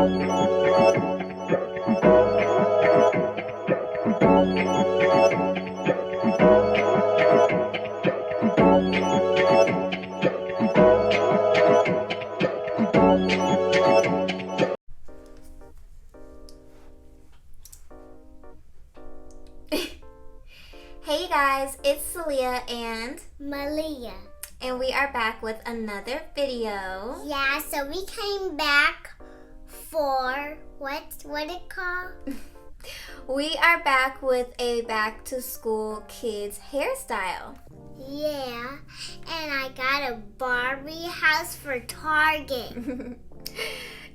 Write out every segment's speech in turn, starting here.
Hey guys, it's Celia and Malia. And we are back with another video. Yeah, so we came back for what it called? We are back with a back to school kids hairstyle. Yeah, and I got a Barbie house for Target.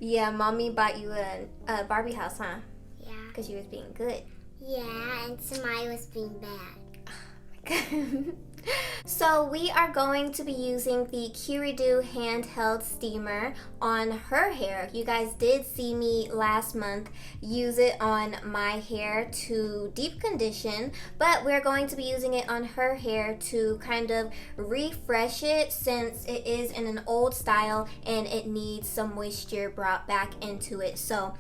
Yeah, mommy bought you a Barbie house, huh? Yeah. Because she was being good. Yeah, and somebody was being bad. Oh my god. So we are going to be using the QRedew handheld steamer on her hair. You guys did see me last month use it on my hair to deep condition, but we're going to be using it on her hair to kind of refresh it since it is in an old style and it needs some moisture brought back into it. So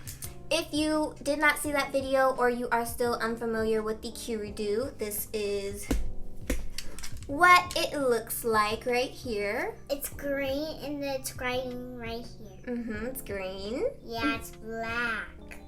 if you did not see that video or you are still unfamiliar with the QRedew, this is what it looks like right here. It's green and it's green right here. It's green. Yeah, it's black.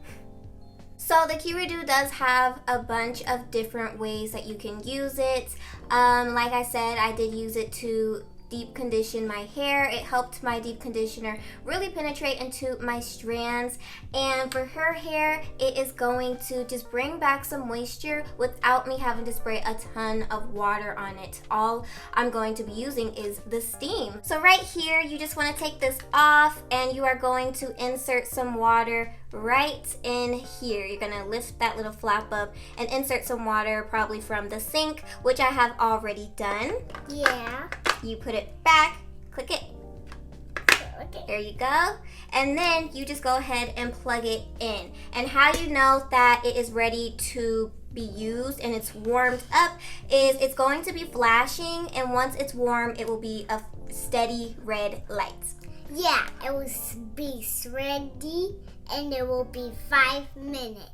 So the QRedew does have a bunch of different ways that you can use it. Like I said, I did use it to deep condition my hair. It helped my deep conditioner really penetrate into my strands, and for her hair it is going to just bring back some moisture without me having to spray a ton of water on it. All I'm going to be using is the steam. So right here you just want to take this off and you are going to insert some water right in here. You're gonna lift that little flap up and insert some water, probably from the sink, which I have already done. Yeah. You put it back, click it. Okay. There you go. And then you just go ahead and plug it in. And how you know that it is ready to be used and it's warmed up is it's going to be flashing, and once it's warm it will be a steady red light. Yeah, it will be ready and it will be 5 minutes.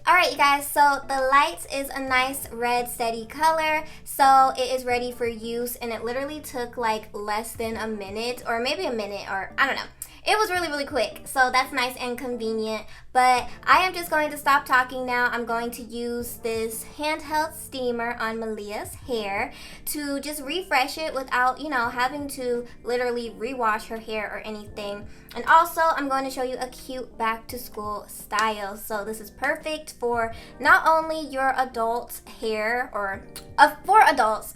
Alright you guys, so the light is a nice red steady color, so it is ready for use, and it literally took like less than a minute, or maybe a minute, or I don't know. It was really quick, so that's nice and convenient. But I am just going to stop talking now. I'm going to use this handheld steamer on Malia's hair to just refresh it without, having to literally rewash her hair or anything. And also, I'm going to show you a cute back to school style. So this is perfect for not only your adult hair, or for adults,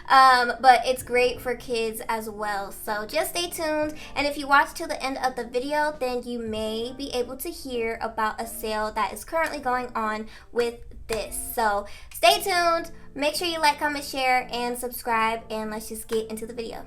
but it's great for kids as well. So just stay tuned, and if you watch till the end of the video, then you may be able to hear about a sale that is currently going on with this. So stay tuned, make sure you like, comment, share, and subscribe, and let's just get into the video.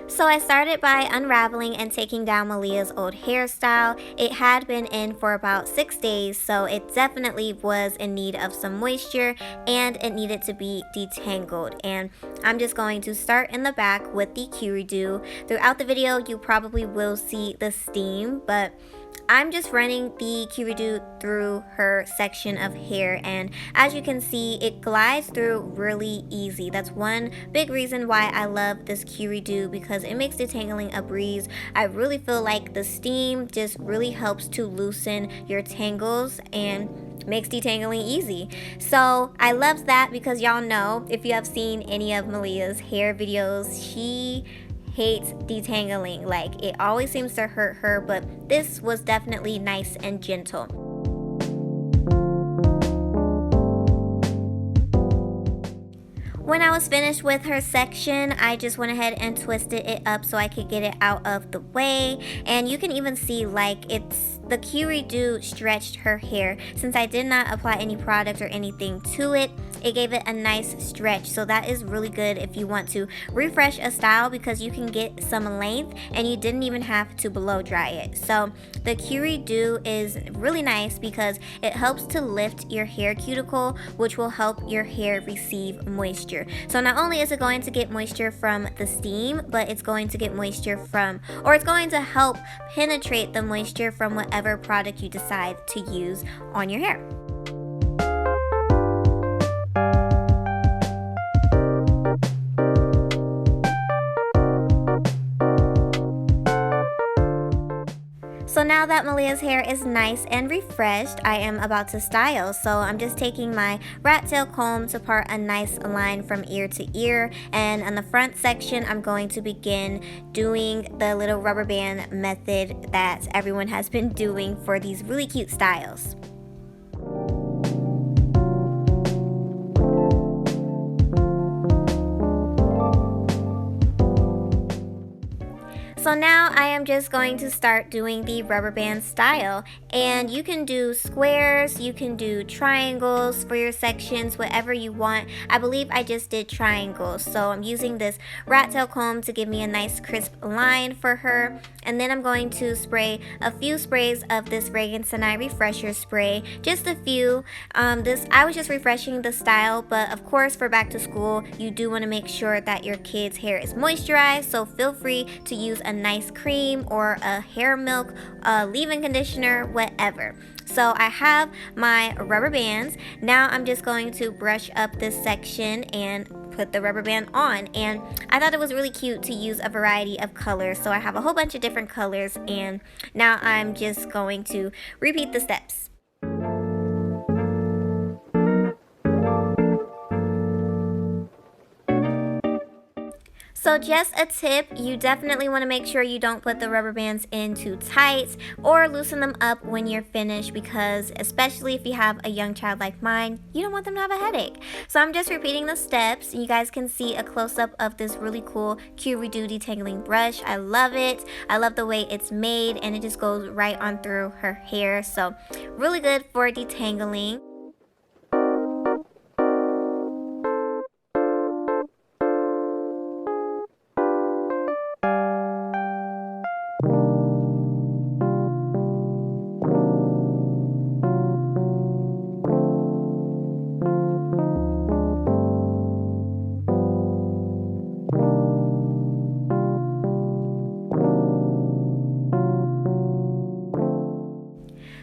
So I started by unraveling and taking down Malia's old hairstyle. It had been in for about 6 days, so it definitely was in need of some moisture and it needed to be detangled. And I'm just going to start in the back with the QRedew. Throughout the video, you probably will see the steam, but I'm just running the QRedew through her section of hair, and as you can see, it glides through really easy. That's one big reason why I love this QRedew, because it makes detangling a breeze. I really feel like the steam just really helps to loosen your tangles and makes detangling easy. So I love that, because y'all know, if you have seen any of Malia's hair videos, she hates detangling. Like, it always seems to hurt her, but this was definitely nice and gentle. When I was finished with her section, I just went ahead and twisted it up so I could get it out of the way. And you can even see, like, the QRedew stretched her hair. Since I did not apply any product or anything to it, it gave it a nice stretch. So that is really good if you want to refresh a style, because you can get some length and you didn't even have to blow dry it. So the QRedew is really nice because it helps to lift your hair cuticle, which will help your hair receive moisture. moisture. So not only is it going to get moisture from the steam, but it's going to get moisture from, or it's going to help penetrate the moisture from whatever product you decide to use on your hair. So now that Malia's hair is nice and refreshed, I am about to style. So I'm just taking my rat tail comb to part a nice line from ear to ear. And on the front section, I'm going to begin doing the little rubber band method that everyone has been doing for these really cute styles. So now I am just going to start doing the rubber band style, and you can do squares, you can do triangles for your sections, whatever you want. I believe I just did triangles, so I'm using this rat tail comb to give me a nice crisp line for her. And then I'm going to spray a few sprays of this Reagan Sinai refresher spray, just a few. I was just refreshing the style, but of course for back to school you do want to make sure that your kids' hair is moisturized, so feel free to use a nice cream or a hair milk, leave-in conditioner, whatever. So I have my rubber bands. Now I'm just going to brush up this section and put the rubber band on, and I thought it was really cute to use a variety of colors, so I have a whole bunch of different colors, and now I'm just going to repeat the steps. So just a tip, you definitely want to make sure you don't put the rubber bands in too tight or loosen them up when you're finished, because especially if you have a young child like mine, you don't want them to have a headache. So I'm just repeating the steps. You guys can see a close-up of this really cool Q-Redew detangling brush. I love it. I love the way it's made, and it just goes right on through her hair. So really good for detangling.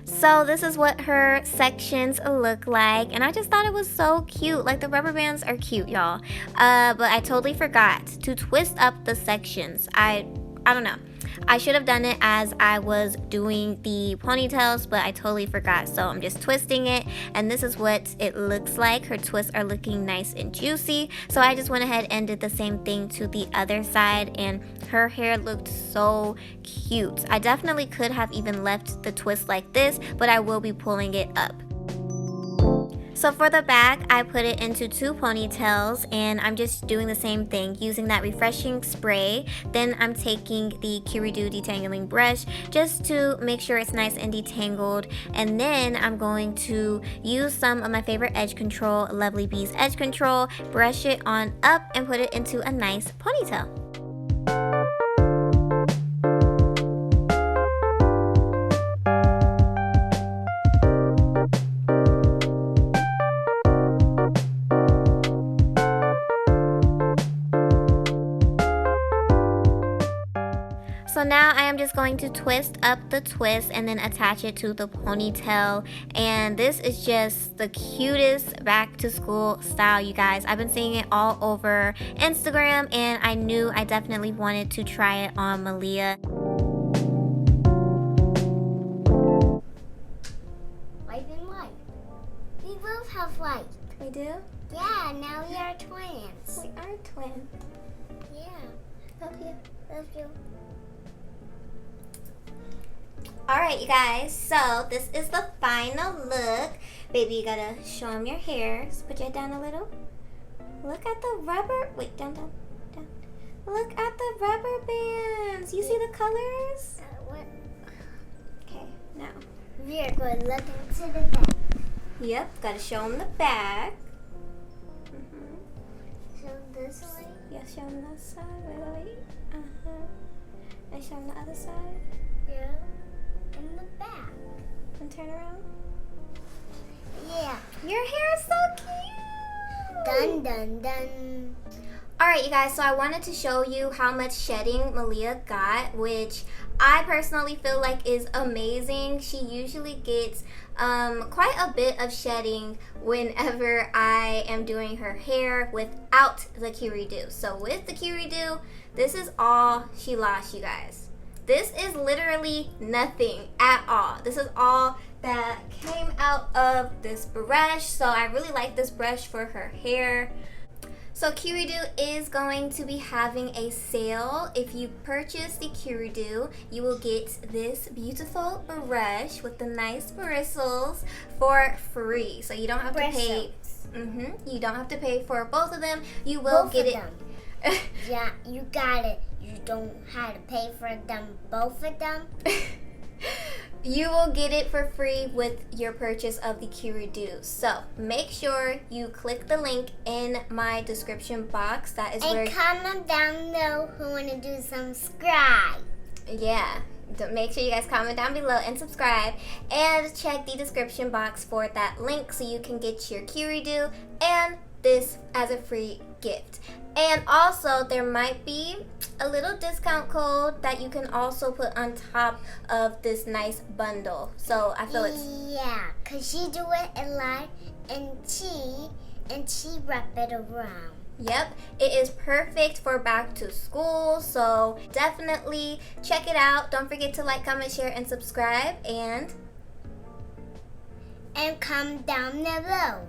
So this is what her sections look like, and I just thought it was so cute. Like, the rubber bands are cute, y'all. But I totally forgot to twist up the sections. I don't know. I should have done it as I was doing the ponytails, but I totally forgot. So I'm just twisting it, and this is what it looks like. Her twists are looking nice and juicy. So I just went ahead and did the same thing to the other side, and her hair looked so cute. I definitely could have even left the twist like this, but I will be pulling it up. So for the back, I put it into 2 ponytails, and I'm just doing the same thing, using that refreshing spray. Then I'm taking the QRedew detangling brush just to make sure it's nice and detangled. And then I'm going to use some of my favorite edge control, Lovely Bee's edge control, brush it on up, and put it into a nice ponytail. So now I am just going to twist up the twist and then attach it to the ponytail. And this is just the cutest back to school style, you guys. I've been seeing it all over Instagram, and I knew I definitely wanted to try it on Malia. White and white. We both have white. We do? Yeah, now we are twins. We are twins. Yeah. Love you. Love you. Alright, you guys, so this is the final look. Baby, you gotta show them your hair. So put your head down a little. Look at the rubber. Wait, down. Look at the rubber bands. You see the colors? What? Okay, now. We are going to look into the back. Yep, gotta show them the back. So this way. Yeah, show them that side. Wait. And show them the other side. Yeah. In the back. And turn around. Yeah. Your hair is so cute. Done Dun dun dun. Alright, you guys, so I wanted to show you how much shedding Malia got, which I personally feel like is amazing. She usually gets quite a bit of shedding whenever I am doing her hair without the QRedew. So with the QRedew, this is all she lost, you guys. This is literally nothing at all. This is all that came out of this brush. So I really like this brush for her hair. So QRedew is going to be having a sale. If you purchase the QRedew, you will get this beautiful brush with the nice bristles for free. So you don't have to pay. You don't have to pay for both of them. You will get it. Yeah, you got it. You don't have to pay for them, both of them. You will get it for free with your purchase of the QRedew. So make sure you click the link in my description box. That is where. And comment down below who want to do subscribe. Yeah. Make sure you guys comment down below and subscribe. And check the description box for that link so you can get your QRedew and this as a free gift. And also there might be a little discount code that you can also put on top of this nice bundle. So I feel it's because she do it a lot and she wrap it around. Yep, it is perfect for back to school, so definitely check it out. Don't forget to like, comment, share, and subscribe, and comment down below.